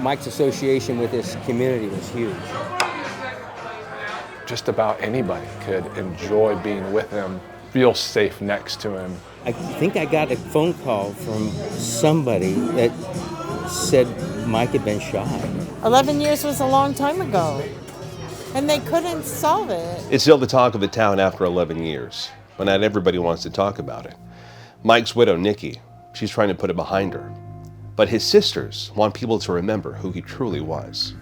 Mike's association with this community was huge. Just about anybody could enjoy being with him, feel safe next to him. I think I got a phone call from somebody that said Mike had been shot. 11 years was a long time ago, and they couldn't solve it. It's still the talk of the town after 11 years, but not everybody wants to talk about it. Mike's widow, Nikki, she's trying to put it behind her. But his sisters want people to remember who he truly was.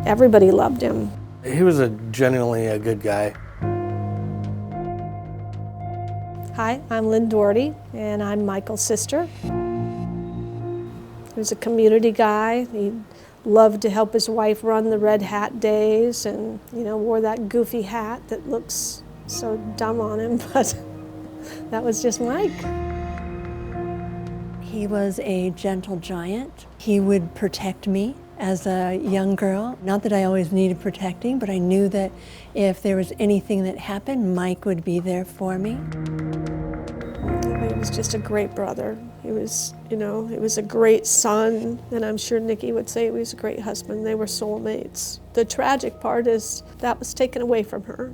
Everybody loved him. He was genuinely a good guy. Hi, I'm Lynn Doherty, and I'm Michael's sister. He was a community guy. He loved to help his wife run the Red Hat days and, wore that goofy hat that looks so dumb on him, but that was just Mike. He was a gentle giant. He would protect me as a young girl. Not that I always needed protecting, but I knew that if there was anything that happened, Mike would be there for me. He was just a great brother. He was, he was a great son, and I'm sure Nikki would say he was a great husband. They were soulmates. The tragic part is that was taken away from her.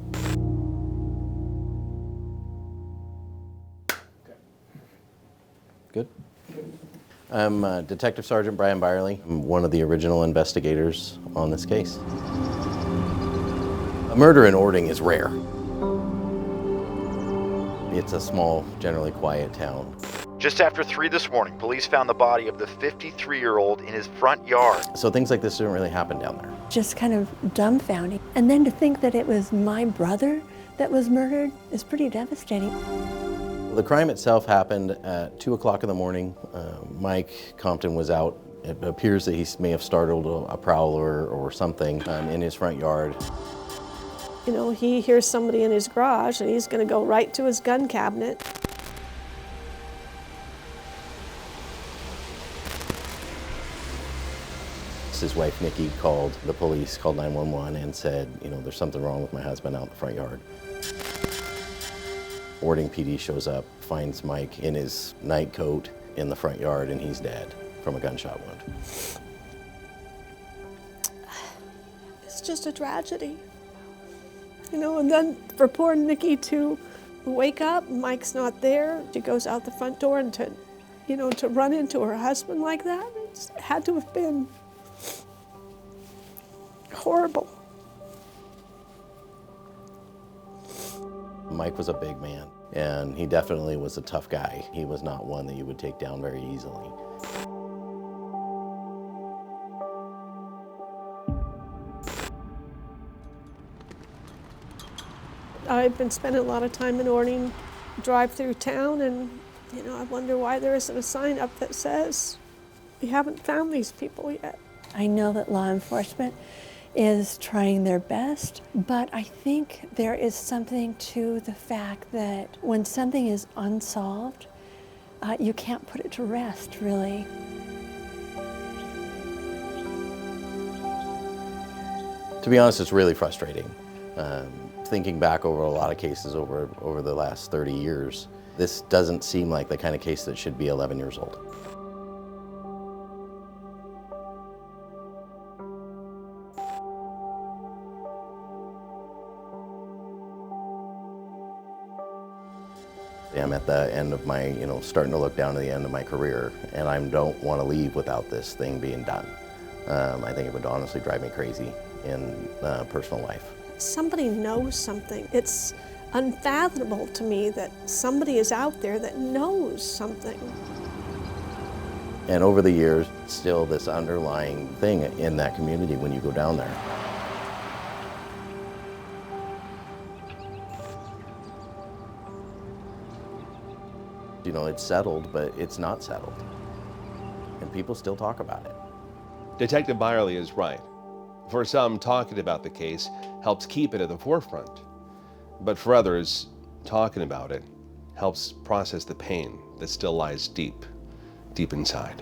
Good. I'm Detective Sergeant Brian Byerly. I'm one of the original investigators on this case. A murder in Ording is rare. It's a small, generally quiet town. Just after 3 this morning, police found the body of the 53-year-old in his front yard. So things like this don't really happen down there. Just kind of dumbfounding. And then to think that it was my brother that was murdered is pretty devastating. The crime itself happened at 2 o'clock in the morning. Mike Compton was out. It appears that he may have startled a prowler or something in his front yard. He hears somebody in his garage and he's going to go right to his gun cabinet. His wife, Nikki, called the police, called 911 and said, there's something wrong with my husband out in the front yard. Ording PD shows up, finds Mike in his night coat in the front yard, and he's dead from a gunshot wound. It's just a tragedy. And then for poor Nikki to wake up, Mike's not there. She goes out the front door and to run into her husband like that, it had to have been horrible. Mike was a big man, and he definitely was a tough guy. He was not one that you would take down very easily. I've been spending a lot of time in Ording, drive through town, and I wonder why there isn't a sign up that says, we haven't found these people yet. I know that law enforcement is trying their best, but I think there is something to the fact that when something is unsolved, you can't put it to rest, really. To be honest, it's really frustrating. Thinking back over a lot of cases over the last 30 years, this doesn't seem like the kind of case that should be 11 years old. I'm at the end of my, starting to look down to the end of my career, and I don't want to leave without this thing being done. I think it would honestly drive me crazy in personal life. Somebody knows something. It's unfathomable to me that somebody is out there that knows something. And over the years, still this underlying thing in that community when you go down there. It's settled, but it's not settled. And people still talk about it. Detective Byerly is right. For some, talking about the case helps keep it at the forefront. But for others, talking about it helps process the pain that still lies deep, deep inside.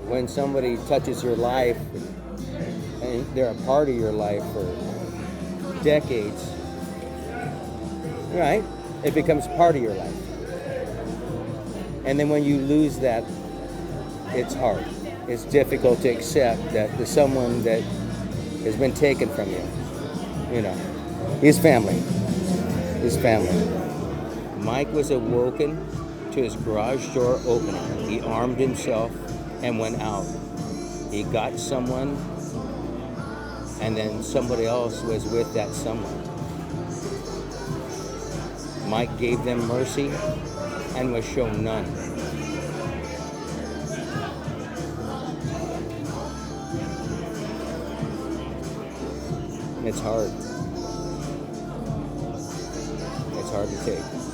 When somebody touches your life and they're a part of your life for decades, right? It becomes part of your life. And then when you lose that, it's hard. It's difficult to accept that there's someone that has been taken from you. You know, his family. His family. Mike was awoken to his garage door opening. He armed himself and went out. He got someone, and then somebody else was with that someone. Mike gave them mercy and was shown none. It's hard. It's hard to take.